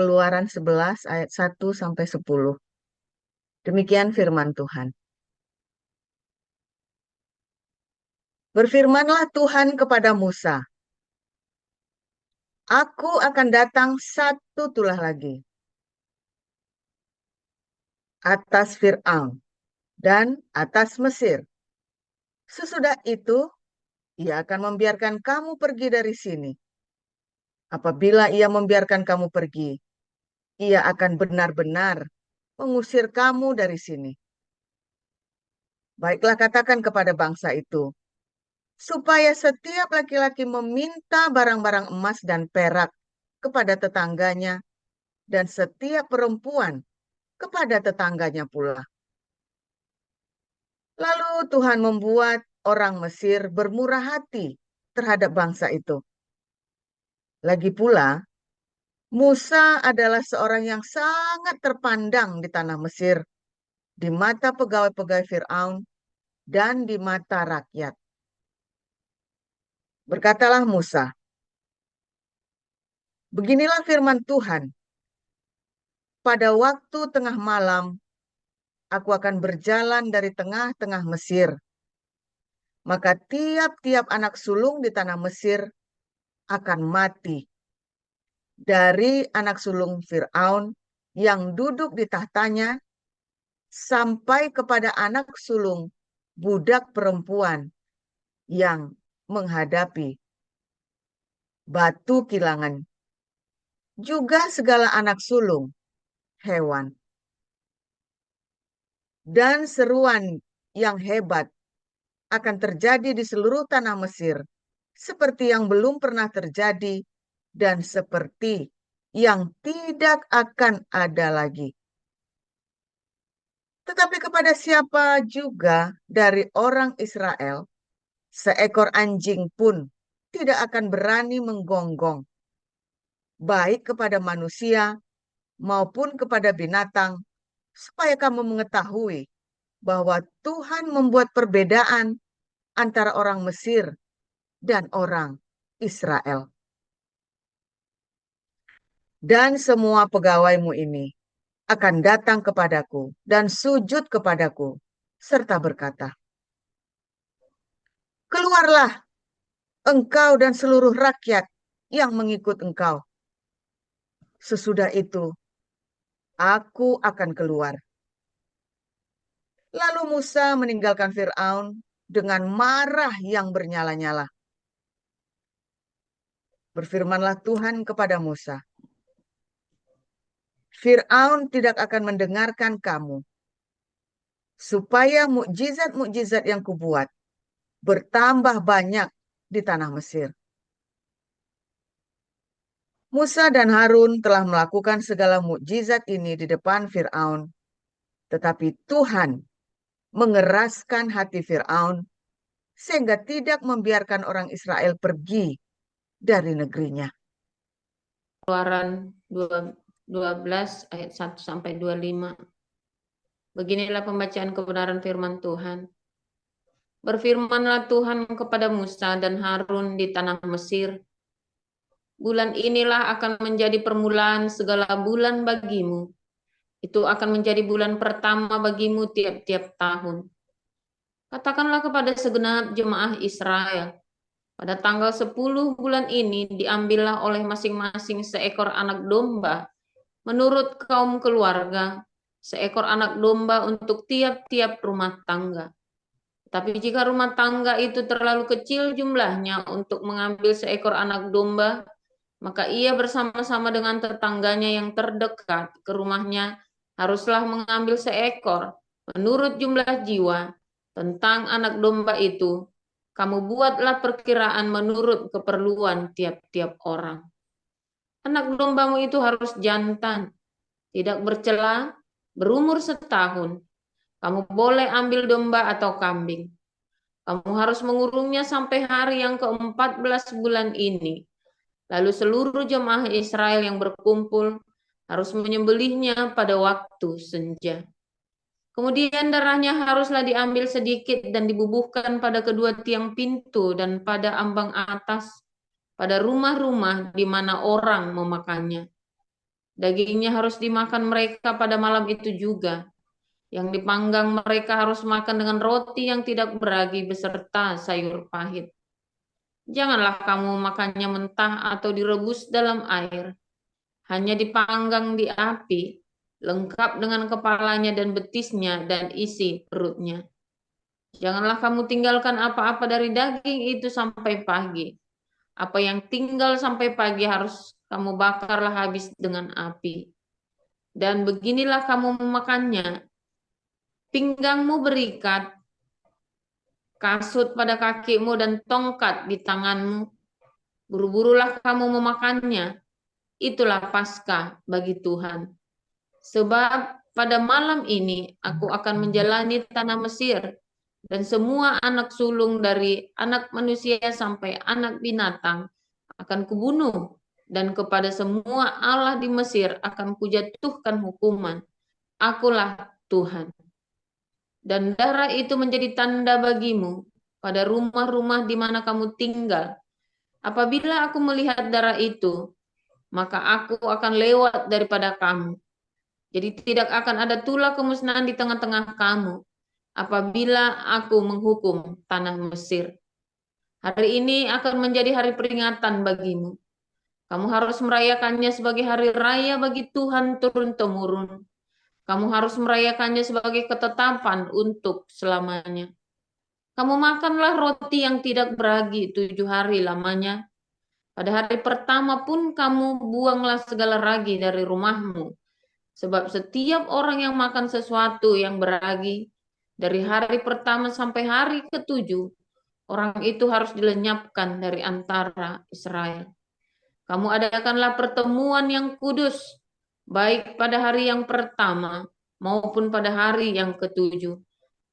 Keluaran 11 ayat 1-10. Demikian firman Tuhan. Berfirmanlah Tuhan kepada Musa, Aku akan datang satu tulah lagi atas Fir'aun dan atas Mesir. Sesudah itu, ia akan membiarkan kamu pergi dari sini. Apabila ia membiarkan kamu pergi, ia akan benar-benar mengusir kamu dari sini. Baiklah katakan kepada bangsa itu, supaya setiap laki-laki meminta barang-barang emas dan perak kepada tetangganya, dan setiap perempuan kepada tetangganya pula. Lalu Tuhan membuat orang Mesir bermurah hati terhadap bangsa itu. Lagi pula, Musa adalah seorang yang sangat terpandang di tanah Mesir, di mata pegawai-pegawai Fir'aun, dan di mata rakyat. Berkatalah Musa, beginilah firman Tuhan, pada waktu tengah malam, aku akan berjalan dari tengah-tengah Mesir. Maka tiap-tiap anak sulung di tanah Mesir akan mati. Dari anak sulung Fir'aun yang duduk di tahtanya, sampai kepada anak sulung budak perempuan yang menghadapi batu kilangan. Juga segala anak sulung hewan. Dan seruan yang hebat akan terjadi di seluruh tanah Mesir, seperti yang belum pernah terjadi dan seperti yang tidak akan ada lagi. Tetapi kepada siapa juga dari orang Israel, seekor anjing pun tidak akan berani menggonggong, baik kepada manusia maupun kepada binatang, supaya kamu mengetahui bahwa Tuhan membuat perbedaan antara orang Mesir dan orang Israel. Dan semua pegawaimu ini akan datang kepadaku dan sujud kepadaku, serta berkata, Keluarlah engkau dan seluruh rakyat yang mengikut engkau. Sesudah itu, aku akan keluar. Lalu Musa meninggalkan Fir'aun dengan marah yang bernyala-nyala. Berfirmanlah Tuhan kepada Musa, Fir'aun tidak akan mendengarkan kamu, supaya mukjizat-mukjizat yang kubuat bertambah banyak di tanah Mesir. Musa dan Harun telah melakukan segala mukjizat ini di depan Fir'aun, tetapi Tuhan mengeraskan hati Fir'aun sehingga tidak membiarkan orang Israel pergi dari negerinya. Keluaran 12 ayat 1-25. Beginilah pembacaan kebenaran firman Tuhan. Berfirmanlah Tuhan kepada Musa dan Harun di tanah Mesir, bulan inilah akan menjadi permulaan segala bulan bagimu. Itu akan menjadi bulan pertama bagimu tiap-tiap tahun. Katakanlah kepada segenap jemaah Israel, pada tanggal 10 bulan ini diambillah oleh masing-masing seekor anak domba menurut kaum keluarga, seekor anak domba untuk tiap-tiap rumah tangga. Tapi jika rumah tangga itu terlalu kecil jumlahnya untuk mengambil seekor anak domba, maka ia bersama-sama dengan tetangganya yang terdekat ke rumahnya haruslah mengambil seekor menurut jumlah jiwa. Tentang anak domba itu, kamu buatlah perkiraan menurut keperluan tiap-tiap orang. Anak dombamu itu harus jantan, tidak bercela, berumur setahun. Kamu boleh ambil domba atau kambing. Kamu harus mengurungnya sampai hari yang ke-14 bulan ini. Lalu seluruh jemaah Israel yang berkumpul harus menyembelihnya pada waktu senja. Kemudian darahnya haruslah diambil sedikit dan dibubuhkan pada kedua tiang pintu dan pada ambang atas, pada rumah-rumah di mana orang memakannya. Dagingnya harus dimakan mereka pada malam itu juga. Yang dipanggang mereka harus makan dengan roti yang tidak beragi beserta sayur pahit. Janganlah kamu makannya mentah atau direbus dalam air. Hanya dipanggang di api, lengkap dengan kepalanya dan betisnya dan isi perutnya. Janganlah kamu tinggalkan apa-apa dari daging itu sampai pagi. Apa yang tinggal sampai pagi harus kamu bakarlah habis dengan api. Dan beginilah kamu memakannya. Pinggangmu berikat, kasut pada kakimu dan tongkat di tanganmu. Buru-burulah kamu memakannya. Itulah Paskah bagi Tuhan. Sebab pada malam ini aku akan menjalani tanah Mesir, dan semua anak sulung dari anak manusia sampai anak binatang akan kubunuh, dan kepada semua Allah di Mesir akan kujatuhkan hukuman. Akulah Tuhan. Dan darah itu menjadi tanda bagimu pada rumah-rumah di mana kamu tinggal. Apabila aku melihat darah itu, maka aku akan lewat daripada kamu. Jadi tidak akan ada tulah kemusnahan di tengah-tengah kamu apabila aku menghukum tanah Mesir. Hari ini akan menjadi hari peringatan bagimu. Kamu harus merayakannya sebagai hari raya bagi Tuhan turun-temurun. Kamu harus merayakannya sebagai ketetapan untuk selamanya. Kamu makanlah roti yang tidak beragi 7 hari lamanya. Pada hari pertama pun kamu buanglah segala ragi dari rumahmu. Sebab setiap orang yang makan sesuatu yang beragi, dari hari pertama sampai hari ke-7, orang itu harus dilenyapkan dari antara Israel. Kamu adakanlah pertemuan yang kudus, baik pada hari yang pertama maupun pada hari yang ke-7.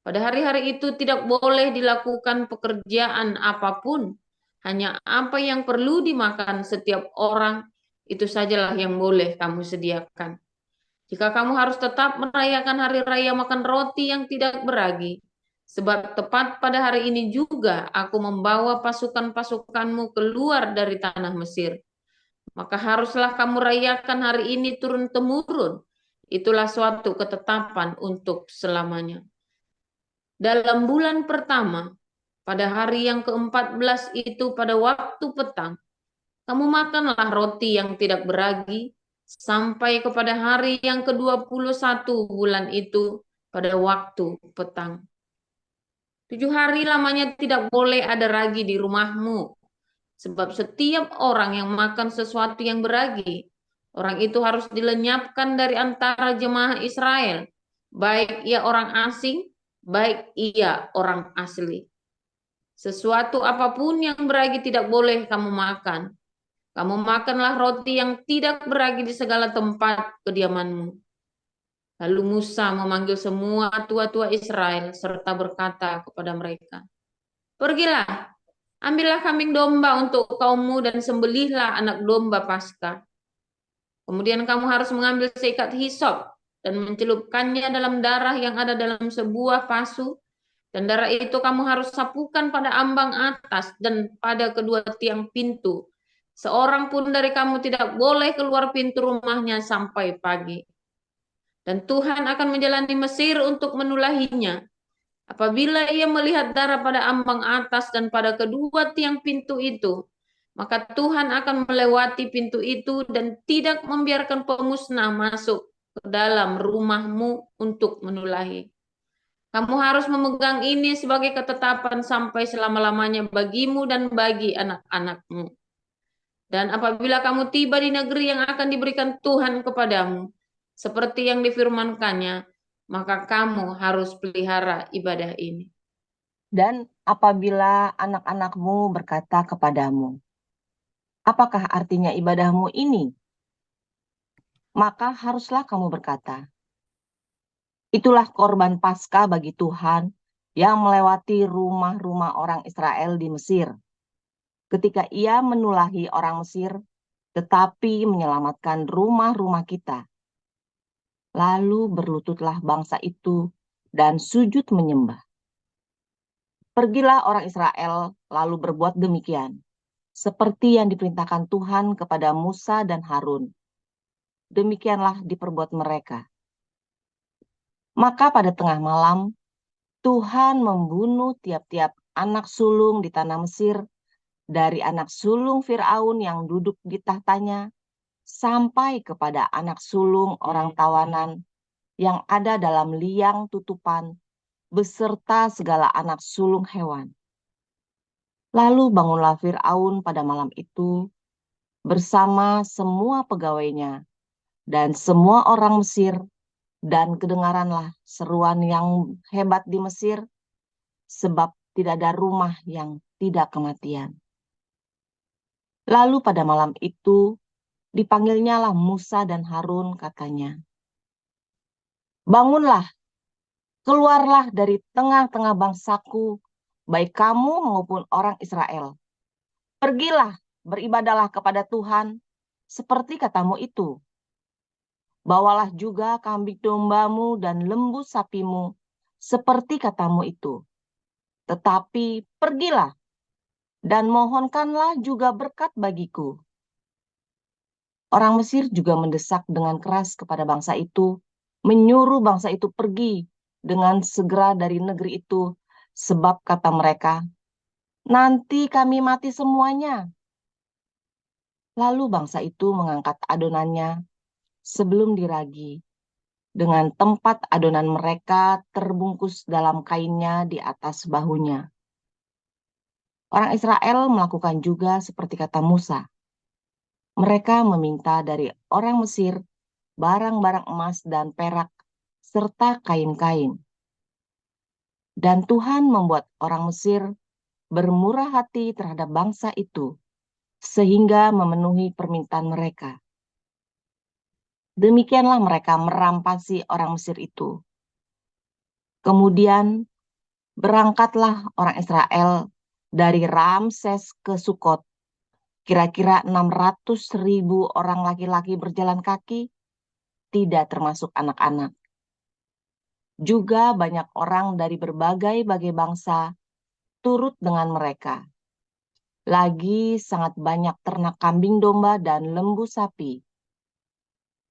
Pada hari-hari itu tidak boleh dilakukan pekerjaan apapun, hanya apa yang perlu dimakan setiap orang, itu sajalah yang boleh kamu sediakan. Jika kamu harus tetap merayakan hari raya makan roti yang tidak beragi, sebab tepat pada hari ini juga aku membawa pasukan-pasukanmu keluar dari tanah Mesir. Maka haruslah kamu rayakan hari ini turun-temurun. Itulah suatu ketetapan untuk selamanya. Dalam bulan pertama, pada hari yang ke-14 itu pada waktu petang, kamu makanlah roti yang tidak beragi sampai kepada hari yang ke-21 bulan itu pada waktu petang. 7 hari lamanya tidak boleh ada ragi di rumahmu. Sebab setiap orang yang makan sesuatu yang beragi, orang itu harus dilenyapkan dari antara jemaah Israel, baik ia orang asing, baik ia orang asli. Sesuatu apapun yang beragi tidak boleh kamu makan. Kamu makanlah roti yang tidak beragi di segala tempat kediamanmu. Lalu Musa memanggil semua tua-tua Israel serta berkata kepada mereka, "Pergilah, ambillah kambing domba untuk kaummu dan sembelihlah anak domba Paskah. Kemudian kamu harus mengambil seikat hisop dan mencelupkannya dalam darah yang ada dalam sebuah pasu, dan darah itu kamu harus sapukan pada ambang atas dan pada kedua tiang pintu. Seorang pun dari kamu tidak boleh keluar pintu rumahnya sampai pagi. Dan Tuhan akan menjalani Mesir untuk menulahinya. Apabila ia melihat darah pada ambang atas dan pada kedua tiang pintu itu, maka Tuhan akan melewati pintu itu dan tidak membiarkan pemusnah masuk ke dalam rumahmu untuk menulahi. Kamu harus memegang ini sebagai ketetapan sampai selama-lamanya bagimu dan bagi anak-anakmu. Dan apabila kamu tiba di negeri yang akan diberikan Tuhan kepadamu, seperti yang difirmankannya, maka kamu harus pelihara ibadah ini." Dan apabila anak-anakmu berkata kepadamu, "Apakah artinya ibadahmu ini?" Maka haruslah kamu berkata, "Itulah korban Paskah bagi Tuhan yang melewati rumah-rumah orang Israel di Mesir, ketika ia menulahi orang Mesir, tetapi menyelamatkan rumah-rumah kita." Lalu berlututlah bangsa itu dan sujud menyembah. Pergilah orang Israel lalu berbuat demikian, seperti yang diperintahkan Tuhan kepada Musa dan Harun. demikianlah diperbuat mereka. Maka pada tengah malam, Tuhan membunuh tiap-tiap anak sulung di tanah Mesir, dari anak sulung Firaun yang duduk di tahtanya, sampai kepada anak sulung orang tawanan yang ada dalam liang tutupan, beserta segala anak sulung hewan. Lalu bangunlah Firaun pada malam itu, bersama semua pegawainya, dan semua orang Mesir, dan kedengaranlah seruan yang hebat di Mesir, sebab tidak ada rumah yang tidak kematian. Lalu pada malam itu, dipanggilnyalah Musa dan Harun, katanya, "Bangunlah, keluarlah dari tengah-tengah bangsaku, baik kamu maupun orang Israel. Pergilah, beribadahlah kepada Tuhan, seperti katamu itu. Bawalah juga kambing dombamu dan lembu sapimu, seperti katamu itu. Tetapi pergilah, dan mohonkanlah juga berkat bagiku." Orang Mesir juga mendesak dengan keras kepada bangsa itu, menyuruh bangsa itu pergi dengan segera dari negeri itu, sebab kata mereka, "Nanti kami mati semuanya." Lalu bangsa itu mengangkat adonannya sebelum diragi, dengan tempat adonan mereka terbungkus dalam kainnya di atas bahunya. Orang Israel melakukan juga seperti kata Musa. Mereka meminta dari orang Mesir barang-barang emas dan perak, serta kain-kain. Dan Tuhan membuat orang Mesir bermurah hati terhadap bangsa itu, sehingga memenuhi permintaan mereka. Demikianlah mereka merampasi orang Mesir itu. Kemudian berangkatlah orang Israel dari Ramses ke Sukot. Kira-kira 600.000 orang laki-laki berjalan kaki, tidak termasuk anak-anak. Juga banyak orang dari berbagai-bagai bangsa turut dengan mereka. Lagi sangat banyak ternak kambing domba dan lembu sapi.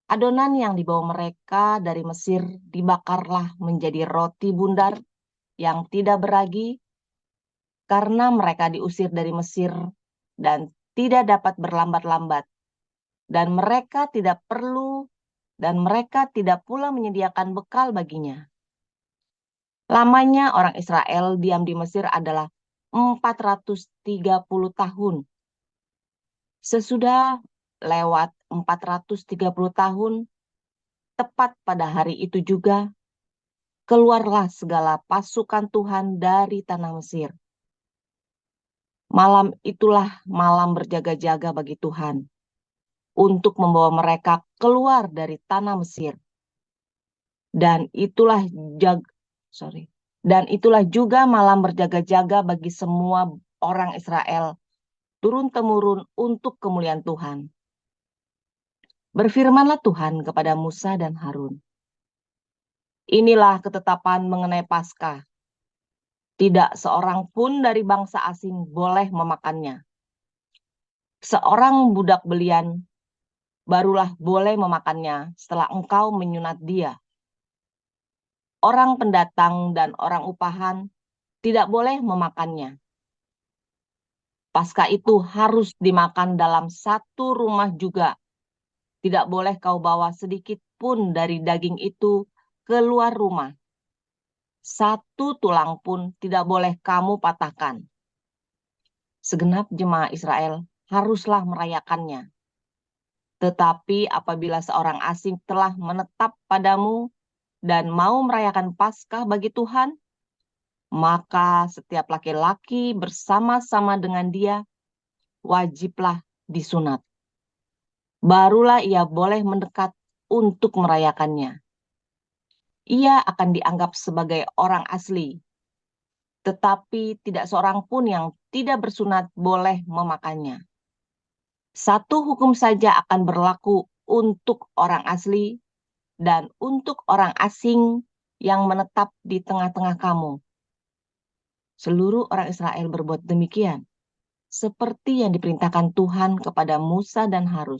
Adonan yang dibawa mereka dari Mesir dibakarlah menjadi roti bundar yang tidak beragi, karena mereka diusir dari Mesir dan tidak dapat berlambat-lambat. Dan mereka tidak pula menyediakan bekal baginya. Lamanya orang Israel diam di Mesir adalah 430 tahun. Sesudah lewat 430 tahun, tepat pada hari itu juga, keluarlah segala pasukan Tuhan dari tanah Mesir. Malam itulah malam berjaga-jaga bagi Tuhan, untuk membawa mereka keluar dari tanah Mesir. Dan itulah juga malam berjaga-jaga bagi semua orang Israel, turun-temurun untuk kemuliaan Tuhan. Berfirmanlah Tuhan kepada Musa dan Harun, "Inilah ketetapan mengenai Paskah. Tidak seorang pun dari bangsa asing boleh memakannya. Seorang budak belian barulah boleh memakannya setelah engkau menyunat dia. Orang pendatang dan orang upahan tidak boleh memakannya. Paskah itu harus dimakan dalam satu rumah juga. Tidak boleh kau bawa sedikit pun dari daging itu keluar rumah. Satu tulang pun tidak boleh kamu patahkan. Segenap jemaah Israel haruslah merayakannya. Tetapi apabila seorang asing telah menetap padamu dan mau merayakan Paskah bagi Tuhan, maka setiap laki-laki bersama-sama dengan dia wajiblah disunat. Barulah ia boleh mendekat untuk merayakannya. Ia akan dianggap sebagai orang asli, tetapi tidak seorang pun yang tidak bersunat boleh memakannya. Satu hukum saja akan berlaku untuk orang asli dan untuk orang asing yang menetap di tengah-tengah kamu. Seluruh orang Israel berbuat demikian, seperti yang diperintahkan Tuhan kepada Musa dan Harun.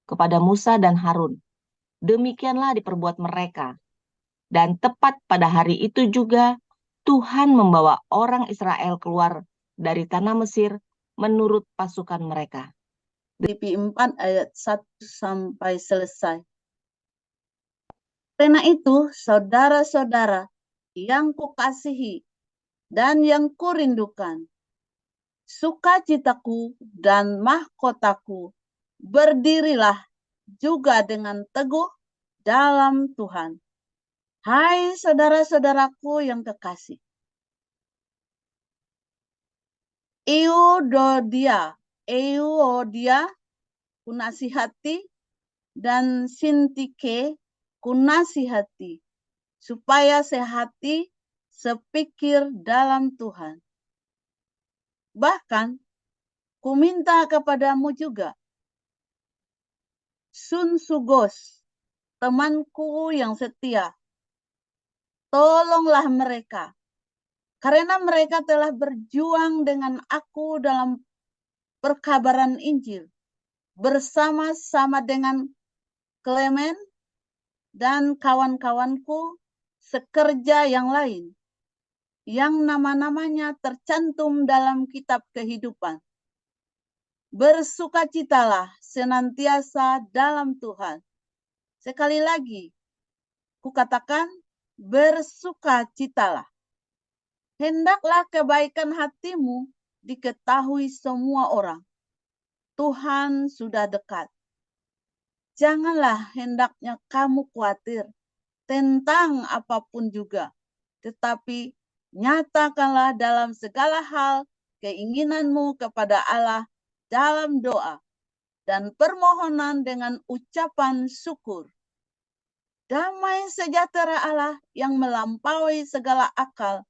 kepada Musa dan Harun. Demikianlah diperbuat mereka. Dan tepat pada hari itu juga Tuhan membawa orang Israel keluar dari tanah Mesir menurut pasukan mereka. Filipi 4 ayat 1 sampai selesai. Karena itu, saudara-saudara yang kukasihi dan yang kurindukan, sukacitaku dan mahkotaku, berdirilah juga dengan teguh dalam Tuhan. Hai saudara-saudaraku yang kekasih, Euodia kunasihati dan Sintike kunasihati, supaya sehati sepikir dalam Tuhan. Bahkan kuminta kepadamu juga, Sunsugos, temanku yang setia, tolonglah mereka, karena mereka telah berjuang dengan aku dalam perkabaran Injil, bersama-sama dengan Clement dan kawan-kawanku sekerja yang lain, yang nama-namanya tercantum dalam kitab kehidupan. Bersukacitalah senantiasa dalam Tuhan. Sekali lagi, kukatakan bersukacitalah. Hendaklah kebaikan hatimu diketahui semua orang. Tuhan sudah dekat. Janganlah hendaknya kamu khawatir tentang apapun juga, tetapi nyatakanlah dalam segala hal keinginanmu kepada Allah dalam doa dan permohonan dengan ucapan syukur. Damai sejahtera Allah yang melampaui segala akal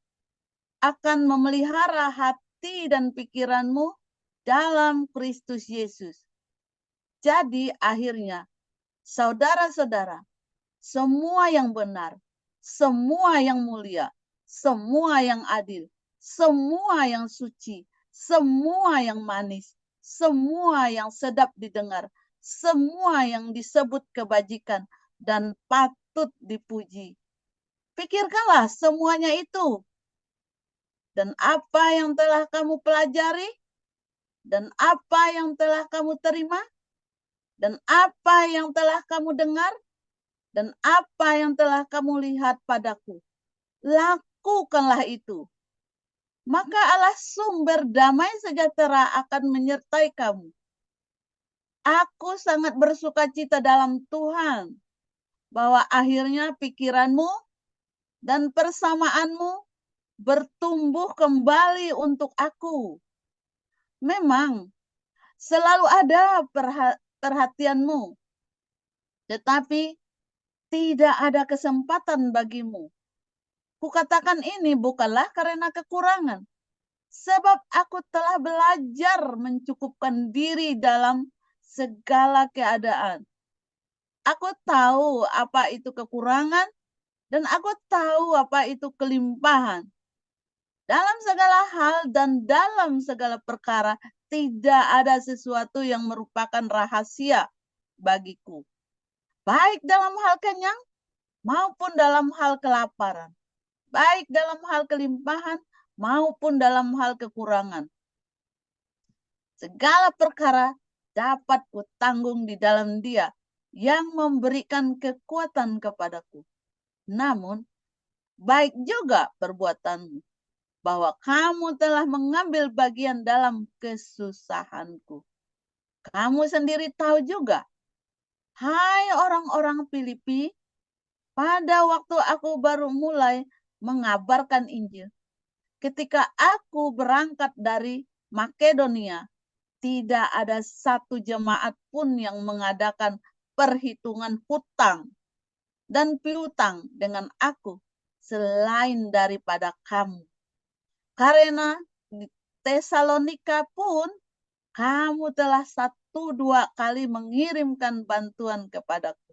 akan memelihara hati dan pikiranmu dalam Kristus Yesus. Jadi akhirnya, saudara-saudara, semua yang benar, semua yang mulia, semua yang adil, semua yang suci, semua yang manis, semua yang sedap didengar, semua yang disebut kebajikan dan patut dipuji. Pikirkanlah semuanya itu. Dan apa yang telah kamu pelajari, dan apa yang telah kamu terima, dan apa yang telah kamu dengar, dan apa yang telah kamu lihat padaku, lakukanlah itu. Maka Allah sumber damai sejahtera akan menyertai kamu. Aku sangat bersukacita dalam Tuhan, bahwa akhirnya pikiranmu dan persamaanmu bertumbuh kembali untuk aku. Memang selalu ada perhatianmu, tetapi tidak ada kesempatan bagimu. Kukatakan ini bukanlah karena kekurangan, sebab aku telah belajar mencukupkan diri dalam segala keadaan. Aku tahu apa itu kekurangan, dan aku tahu apa itu kelimpahan. Dalam segala hal dan dalam segala perkara, tidak ada sesuatu yang merupakan rahasia bagiku, baik dalam hal kenyang maupun dalam hal kelaparan, baik dalam hal kelimpahan maupun dalam hal kekurangan. Segala perkara dapat kutanggung di dalam Dia yang memberikan kekuatan kepadaku. Namun, baik juga perbuatanmu, bahwa kamu telah mengambil bagian dalam kesusahanku. Kamu sendiri tahu juga, hai orang-orang Filipi, pada waktu aku baru mulai mengabarkan Injil, ketika aku berangkat dari Makedonia, tidak ada satu jemaat pun yang mengadakan perhitungan hutang dan piutang dengan aku selain daripada kamu. Karena di Tesalonika pun kamu telah 1-2 kali mengirimkan bantuan kepadaku.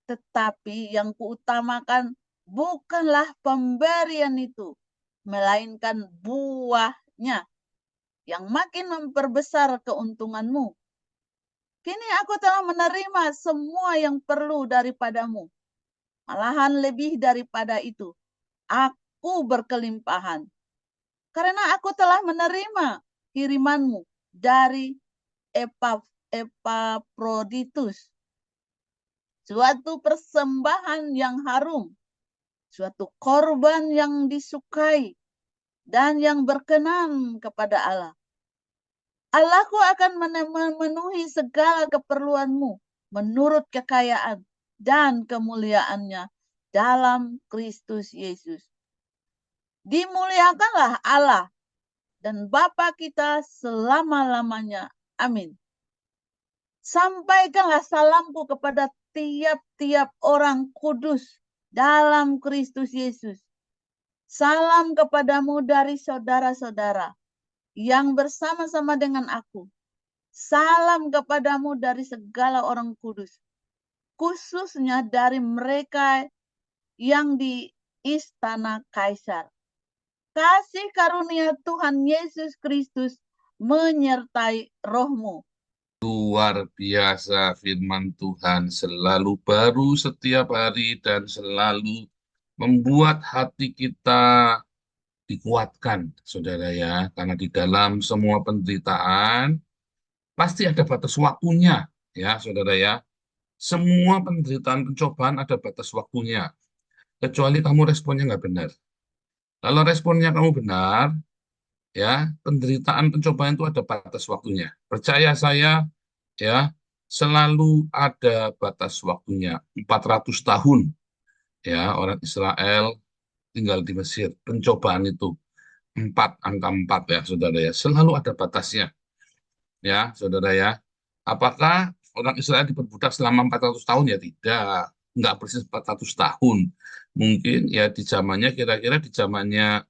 Tetapi yang kuutamakan bukanlah pemberian itu, melainkan buahnya yang makin memperbesar keuntunganmu. Kini aku telah menerima semua yang perlu daripadamu. Malahan lebih daripada itu, aku berkelimpahan. Karena aku telah menerima kirimanmu dari Epaphroditus, suatu persembahan yang harum, suatu korban yang disukai dan yang berkenan kepada Allah. Allahku akan memenuhi segala keperluanmu menurut kekayaan dan kemuliaannya dalam Kristus Yesus. Dimuliakanlah Allah dan Bapa kita selama-lamanya. Amin. Sampaikanlah salamku kepada tiap-tiap orang kudus dalam Kristus Yesus. Salam kepadamu dari saudara-saudara yang bersama-sama dengan aku. Salam kepadamu dari segala orang kudus, khususnya dari mereka yang di istana Kaisar. Kasih karunia Tuhan Yesus Kristus menyertai rohmu. Luar biasa firman Tuhan, selalu baru setiap hari dan selalu membuat hati kita dikuatkan, saudara ya. Karena di dalam semua penderitaan, pasti ada batas waktunya, ya saudara ya. Semua penderitaan, pencobaan ada batas waktunya. Kecuali kamu responnya nggak benar. Kalau responnya kamu benar, ya penderitaan, pencobaan itu ada batas waktunya. Percaya saya, ya selalu ada batas waktunya. 400 tahun, ya orang Israel tinggal di Mesir. Pencobaan itu 4, angka 4 ya saudara ya. Selalu ada batasnya, ya saudara ya. Apakah orang Israel diperbudak selama 400 tahun? Ya tidak, nggak persis 400 tahun. Mungkin ya di zamannya, kira-kira di zamannya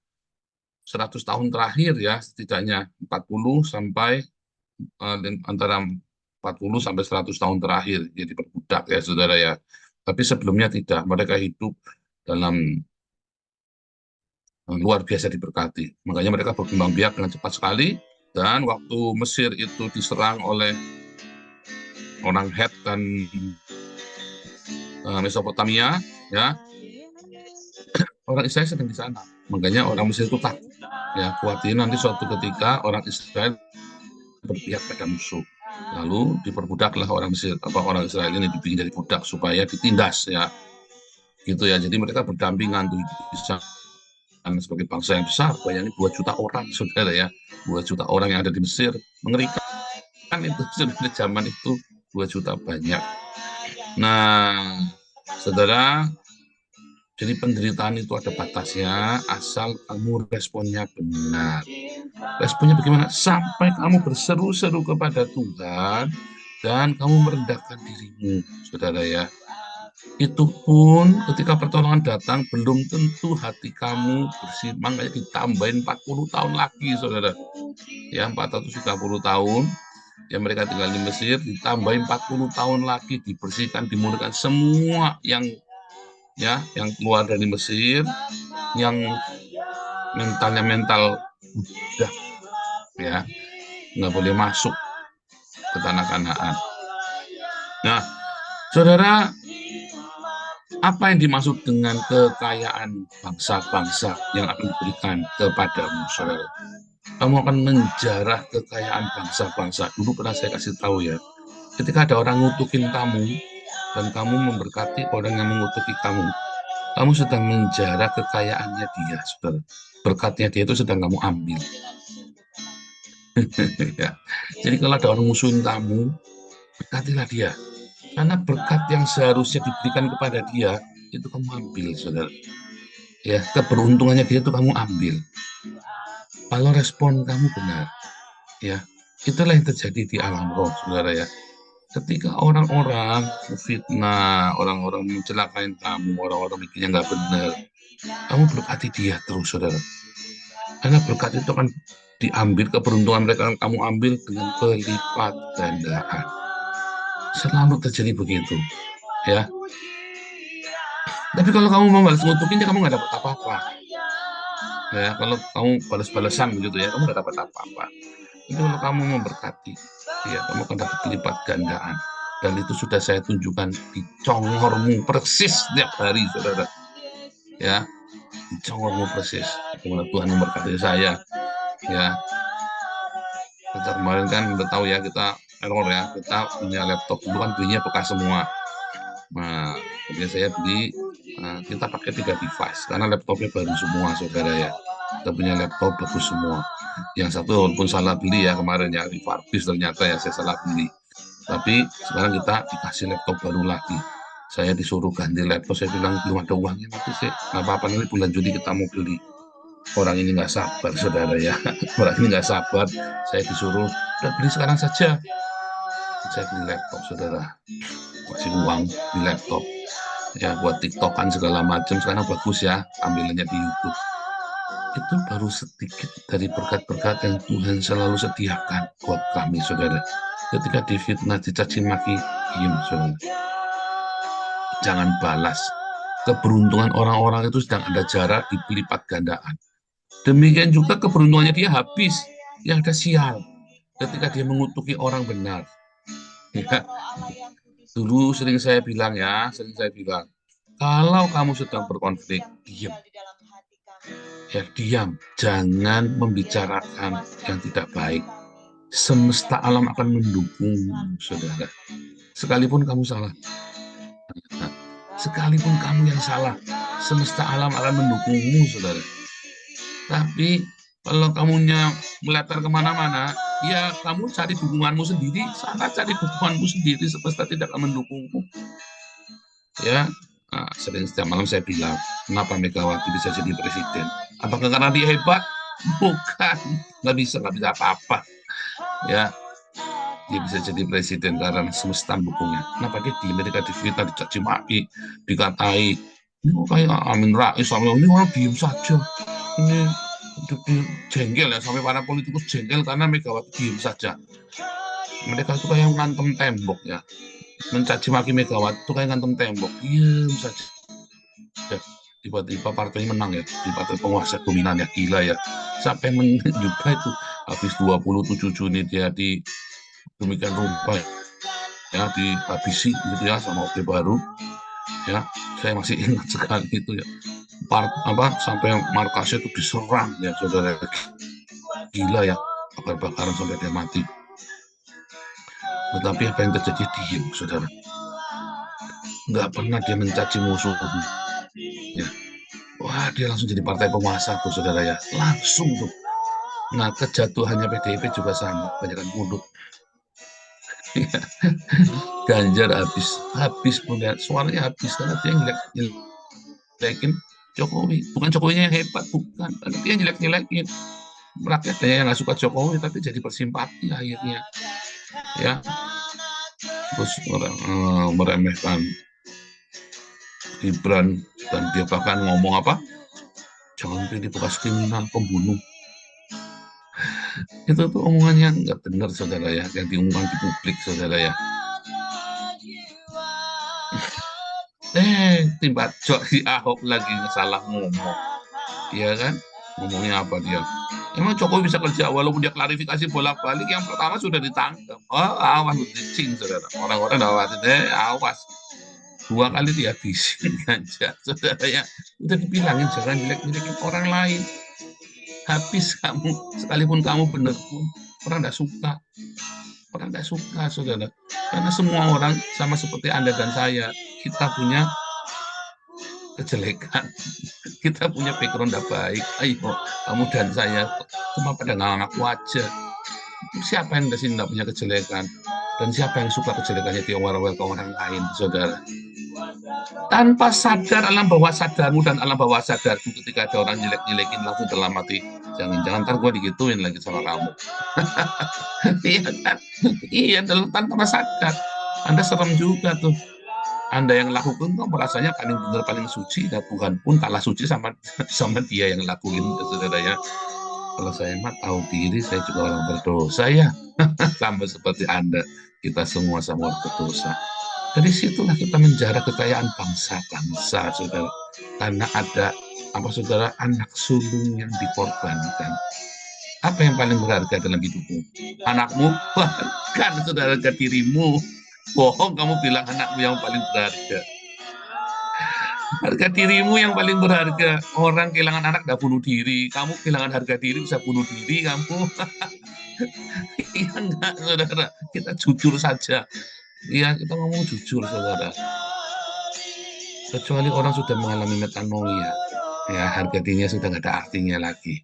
100 tahun terakhir ya, setidaknya 40 sampai antara 40 sampai 100 tahun terakhir jadi diperbudak ya saudara ya. Tapi sebelumnya tidak, mereka hidup dalam luar biasa diberkati. Makanya mereka berkembang biak dengan cepat sekali. Dan waktu Mesir itu diserang oleh orang Het dan Mesopotamia, ya orang Israel sedang di sana. Makanya orang Mesir itu takut. Ya, khawatir nanti suatu ketika orang Israel berpihak pada musuh. Lalu diperbudaklah orang Mesir, orang Israel ini dibikin jadi budak supaya ditindas ya. Gitu ya. Jadi mereka berdampingan tuh bisa sebagai bangsa yang besar. Bayangin 2 juta orang saudara ya. 2 juta orang yang ada di Mesir, mengerikan itu sudah zaman itu 2 juta banyak. Nah, saudara, jadi penderitaan itu ada batasnya asal kamu responnya benar. Responnya bagaimana? Sampai kamu berseru-seru kepada Tuhan dan kamu merendahkan dirimu, saudara ya. Itu pun ketika pertolongan datang belum tentu hati kamu bersih, makanya ditambahin 40 tahun lagi, saudara. Ya, 430 tahun. Ya mereka tinggal di Mesir, ditambahin 40 tahun lagi, dibersihkan, dimurnikan semua yang keluar dari Mesir, yang mentalnya mental udah ya nggak boleh masuk ke tanah Kanaan. Nah, saudara, apa yang dimaksud dengan kekayaan bangsa-bangsa yang akan diberikan kepadamu, saudara? Kamu akan menjarah kekayaan bangsa-bangsa. Dulu pernah saya kasih tahu ya, ketika ada orang ngutukin kamu dan kamu memberkati orang yang mengutuki kamu sedang menjarah kekayaannya dia, saudara. Berkatnya dia itu sedang kamu ambil. Ya. Jadi kalau ada orang musuhin kamu, berkatilah dia. Karena berkat yang seharusnya diberikan kepada dia, itu kamu ambil, saudara. Ya, keberuntungannya dia itu kamu ambil. Kalau respon kamu benar, ya, itulah yang terjadi di alam roh, saudara ya. Ketika orang-orang fitnah, orang-orang mencelakain kamu, orang-orang bikinnya nggak benar, kamu berkati dia terus, saudara. Karena berkat itu akan diambil, keberuntungan mereka akan kamu ambil dengan berlipat gandaan. Selalu terjadi begitu, ya. Tapi kalau kamu mau balas ngutukin, ya kamu nggak dapat apa-apa. Ya, kalau kamu balas-balasan begitu ya, kamu nggak dapat apa-apa. Itu kalau kamu memberkati, ya kamu akan dapat lipat gandaan. Dan itu sudah saya tunjukkan di congormu persis setiap hari, saudara. Ya, di congormu persis. Semoga Tuhan memberkati saya. Ya, kita kemarin kan udah tahu ya, kita error ya, kita punya laptop dulu kan belinya bekas semua. Nah, kemudian saya beli, kita pakai 3 device karena laptopnya baru semua, saudara ya. Kita punya laptop bagus semua. Yang satu walaupun salah beli ya kemarin ya, refurbish ternyata ya saya salah beli. Tapi sekarang kita dikasih laptop baru lagi. Saya disuruh ganti laptop, saya bilang belum ada uangnya, nanti sih nggak apa-apa, nanti bulan Juli kita mau beli. Orang ini nggak sabar, saudara ya. Orang ini nggak sabar, saya disuruh, udah beli sekarang saja. Saya beli laptop, saudara. Kasih uang di laptop. Ya buat TikTokan segala macam, sekarang bagus ya, tampilannya di YouTube. Itu baru sedikit dari berkat-berkat yang Tuhan selalu sediakan buat kami, saudara. Ketika difitnah, dicaci maki, diam, saudara. Jangan balas. Keberuntungan orang-orang itu sedang ada jarak dilipat gandaan. Demikian juga keberuntungannya dia habis. Yang ada sial ketika dia mengutuki orang benar. Ya. Dulu sering saya bilang, kalau kamu sedang berkonflik, diam. Ya diam, jangan membicarakan yang tidak baik. Semesta alam akan mendukung, saudara. Sekalipun kamu salah. Sekalipun kamu yang salah, semesta alam akan mendukungmu, saudara. Tapi kalau kamunya meletar kemana-mana, ya kamu cari dukunganmu sendiri, sana cari dukunganmu sendiri, semesta tidak akan mendukungmu. Ya, sering setiap malam saya bilang, kenapa Megawati bisa jadi presiden? Apakah karena dia hebat? Bukan, nggak bisa apa-apa. Ya, dia bisa jadi presiden karena semesta mendukungnya. Kenapa dia di Amerika difitnah, dicaci maki, dikatai, ini kok kayak Amin Rais, ini orang diem saja. Ini jengkel ya, sampai para politikus jengkel karena Megawati diem saja. Mereka itu kayak ngantem tembok ya. Mencaci maki Megawati itu kayak ngantem tembok, diem saja. Tiba-tiba partainya menang ya, di partai penguasa dominan ya, gila ya. Sampai juga itu habis 27 Juni dia di demikian rupa ya, dihabisi gitu ya sama Orde Baru ya. Saya masih ingat sekali itu ya, sampai markasnya itu diserang ya, saudara. Gila ya, bakar-bakaran sampai dia mati. Tetapi apa yang terjadi, diem, saudara. Nggak pernah dia mencaci musuh ya. Wah, dia langsung jadi partai penguasa tuh, saudara ya, langsung tuh. Nah, kejatuhannya PDIP juga sama, banyakan mulut. Ganjar habis punya suaranya habis karena dia nyelekin Jokowi. Bukan Jokowinya yang hebat, bukan, karena dia nyelekin rakyatnya yang nggak suka Jokowi, tapi jadi bersimpati akhirnya ya. Terus meremehkan Gibran, dan dia bahkan ngomong apa, jangan pilih bekas kriminal, pembunuh. Itu tuh omongan yang nggak benar, saudara ya, yang diumumkan di publik, saudara ya. Tiba si Ahok lagi salah ngomong, iya kan? Ngomongnya apa dia? Emang Jokowi bisa kerja walaupun dia klarifikasi bolak-balik, yang pertama sudah ditangkap. Oh, awas dicing, saudara. Orang-orang awas. 2 kali dihabisin Ganjar, saudara ya. Udah dibilangin jangan jelek-jelekin orang lain. Habis kamu, sekalipun kamu benar pun orang nggak suka. Orang nggak suka, saudara. Karena semua orang sama seperti Anda dan saya, kita punya kejelekan. Kita punya background tidak baik. Ayo, kamu dan saya cuma pada ngaku aja. Siapa yang di sini tidak punya kejelekan? Dan siapa yang suka kejelekannya diomel-omel ke orang lain, saudara? Tanpa sadar, alam bawah sadarmu dan alam bawah sadarku, ketika ada orang jelek-jelekin langsung dalam hati, jangan-jangan ntar gue digituin lagi sama kamu. Iya kan? Iya, tanpa sadar. Anda serem juga tuh. Anda yang lakukan kok merasanya paling benar, paling suci, dan Tuhan pun kalah suci sama dia yang lakuin, saudara ya. Kalau saya mah tahu diri, saya juga orang berdosa ya. Sama seperti Anda, kita semua sama orang berdosa. Dari situlah kita menjarah kekayaan bangsa-bangsa, saudara. Karena ada, saudara, anak sulung yang dikorbankan. Apa yang paling berharga dalam hidupmu? Anakmu? Bukan, saudara, harga dirimu. Bohong kamu bilang anakmu yang paling berharga. Harga dirimu yang paling berharga. Orang kehilangan anak gak bunuh diri. Kamu kehilangan harga diri bisa bunuh diri kamu. Iya enggak, saudara? Kita jujur saja. Iya, kita ngomong jujur, saudara. Kecuali orang sudah mengalami metanoia, ya harga dirinya sudah nggak ada artinya lagi.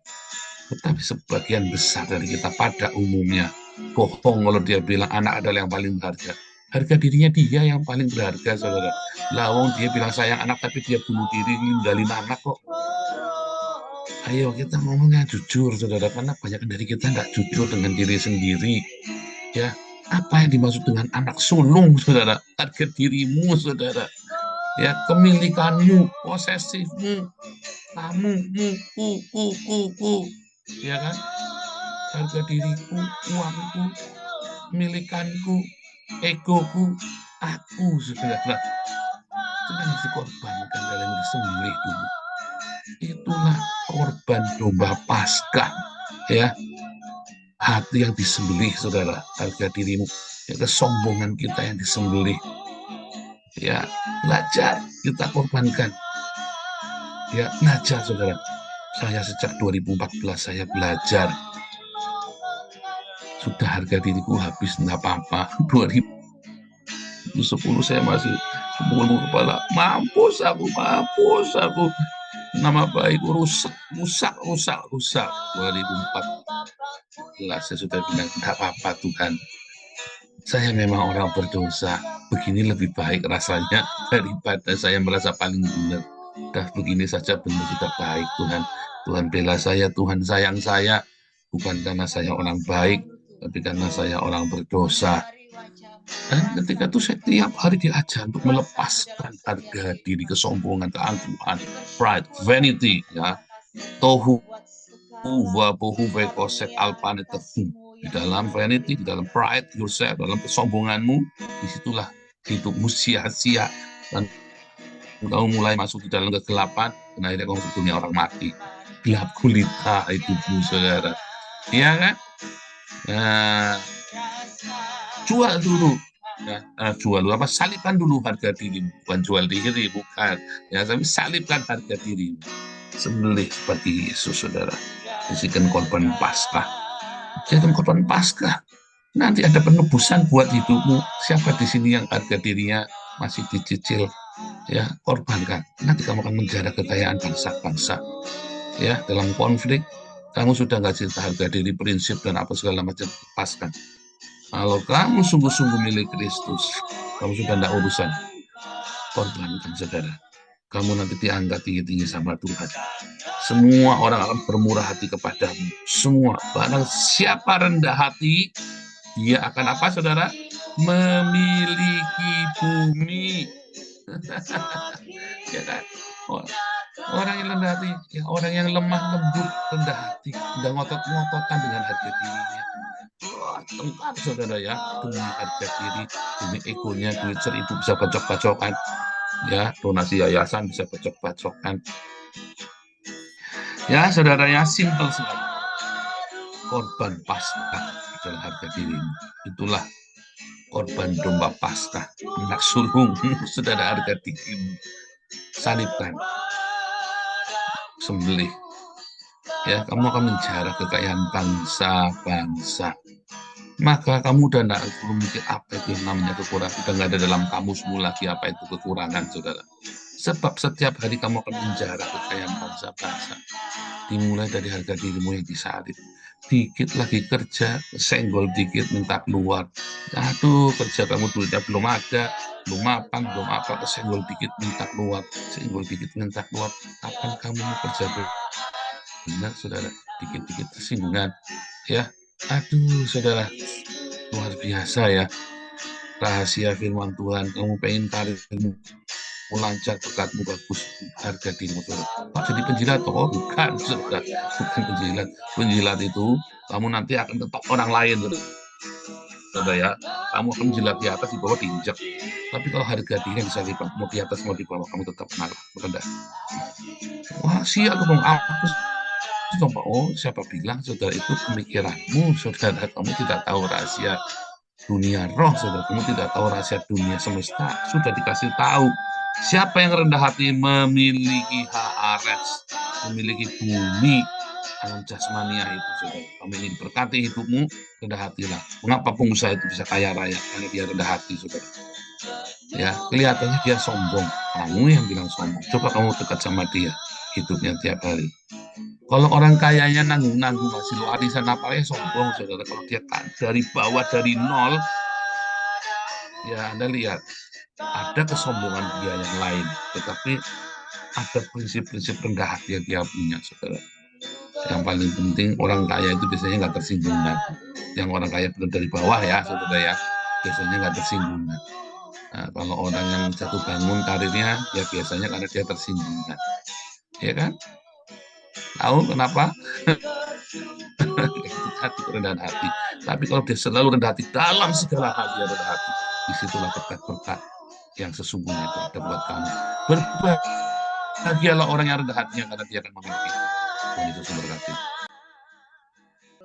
Tetapi sebagian besar dari kita pada umumnya bohong kalau dia bilang anak adalah yang paling berharga. Harga dirinya dia yang paling berharga, saudara. Lawang dia bilang sayang anak, tapi dia bunuh diri, ninggalin anak kok. Ayo kita ngomongnya jujur, saudara, karena banyak dari kita nggak jujur dengan diri sendiri. Ya, apa yang dimaksud dengan anak sulung, saudara? Harga dirimu, saudara. Ya, kemilikanmu, posesifmu, kamumu, ya kan? Harga diriku, uangku, milikanku, egoku, aku, saudara. Itu yang harus dikorbankan dalam disembelih dulu. Itulah korban domba Paskah, ya. Hati yang disembelih, saudara, harga dirimu, ya, kesombongan kita yang disembelih. Ya, belajar kita korbankan. Ya, belajar, saudara. Saya sejak 2014 saya belajar. Sudah harga diriku habis, nggak apa-apa. 2010 saya masih mengulur kepala. Mampus aku. Nama baikku rusak. 2014 saya sudah bilang, nggak apa-apa Tuhan. Saya memang orang berdosa. Begini lebih baik rasanya daripada saya merasa paling benar. Dah begini saja benar sudah baik, Tuhan. Tuhan bela saya, Tuhan sayang saya. Bukan karena saya orang baik, tapi karena saya orang berdosa. Dan ketika itu saya tiap hari diajar untuk melepaskan harga diri, kesombongan, keangkuhan, pride, vanity, ya. Tohu wabohu vekoset alpanetefum. Di dalam vanity, di dalam pride yourself, dalam kesombonganmu, disitulah hidupmu sia-sia dan kamu mulai masuk di dalam kegelapan, dan akhirnya kamu masuk dunia orang mati. Gelap gulita hidupmu, saudara. Iya kan? Nah, jual dulu. Salibkan dulu harga dirimu. Bukan jual diri, bukan. Ya, tapi salibkan harga dirimu. Sembelih seperti Yesus, saudara. Jadikan korban Paskah. Jadikan korban Paskah. Nanti ada penebusan buat hidupmu. Siapa di sini yang harga dirinya masih dicicil? Ya, korbankan. Nanti kamu akan menjara kekayaan bangsa-bangsa. Ya, dalam konflik kamu sudah nggak cerita harga diri, prinsip dan apa segala macam, lepaskan. Kalau kamu sungguh-sungguh milik Kristus, kamu sudah tidak urusan. Korbankan, saudara. Kamu nanti diangkat tinggi-tinggi sama Tuhan. Semua orang akan bermurah hati kepadamu. Semua. Bahkan siapa rendah hati, dia akan apa, saudara? Memiliki bumi. Ya kan? Orang yang rendah hati, ya, orang yang lemah lembut, rendah hati, udah ngotot-ngototan dengan harga dirinya. Tengkar, saudara, ya, demi harga diri, demi egonya, duit seribu bisa bacok-bacokan, ya, donasi yayasan bisa bacok-bacokan. Ya, saudara, ya, simple sekali. Korban Paskah adalah harga dirimu. Itulah korban domba Paskah, anak sulung, saudara, harga dirimu. Salibkan, sembelih. Ya, kamu akan menjara kekayaan bangsa-bangsa. Maka kamu udah tidak perlu mikir apa itu yang namanya kekurangan. Udah nggak ada dalam kamusmu lagi apa itu kekurangan, saudara. Sebab setiap hari kamu akan menjara kekayaan bangsa-bangsa. Dimulai dari harga dirimu yang disalib. Dikit lagi kerja, senggol dikit minta keluar. Aduh, kerja kamu duitnya belum ada, belum mapan, belum apa, kesenggol dikit minta keluar, senggol dikit minta keluar. Kapan kamu mau kerja benar, saudara? Dikit-dikit tersinggungan, ya. Aduh, saudara, luar biasa ya. Rahasia firman Tuhan, kamu pengen karirmu lancar, berkatmu bagus, harga dirimu turun. Jadi penjilat, oh bukan, saudara, bukan penjilat. Penjilat itu kamu nanti akan tetap orang lain, saudara, ya. Kamu akan menjilat di atas, di bawah diinjak. Tapi kalau harga diri bisa lipat, mau di atas mau di bawah, kamu tetap rendah. Wah, siap dong, aku coba, oh siapa bilang saudara itu pemikiranmu, saudara kamu tidak tahu rahasia dunia roh, saudara kamu tidak tahu rahasia dunia semesta. Sudah dikasih tahu, siapa yang rendah hati memiliki haaretz, memiliki bumi, alam jasmania itu, saudara. Kamu ingin berkati hidupmu, rendah hatilah. Mengapa pengusaha itu bisa kaya raya? Karena dia rendah hati, saudara. Ya, kelihatannya dia sombong. Kamu yang bilang sombong. Coba kamu dekat sama dia, hidupnya tiap hari. Kalau orang kayanya nanggung-nanggung hasil warisan apa ya sombong, saudara. Kalau dia dari bawah, dari nol, ya Anda lihat, ada kesombongan dia yang lain. Tetapi ada prinsip-prinsip rendah hati yang dia punya, saudara. Yang paling penting, orang kaya itu biasanya nggak tersinggungan. Yang orang kaya benar dari bawah ya, saudara ya, biasanya nggak tersinggungan. Nah, kalau orang yang jatuh bangun karirnya, ya biasanya karena dia tersinggungan. Ya kan? Tahu kenapa? Hati kerendahan hati. Tapi kalau dia selalu rendah hati, dalam segala hal dia rendah hati, disitulah berkat-berkat yang sesungguhnya itu ada buat kamu. Berbahagialah orang yang rendah hatinya, karena dia akan memiliki. Dan itu sumber hati.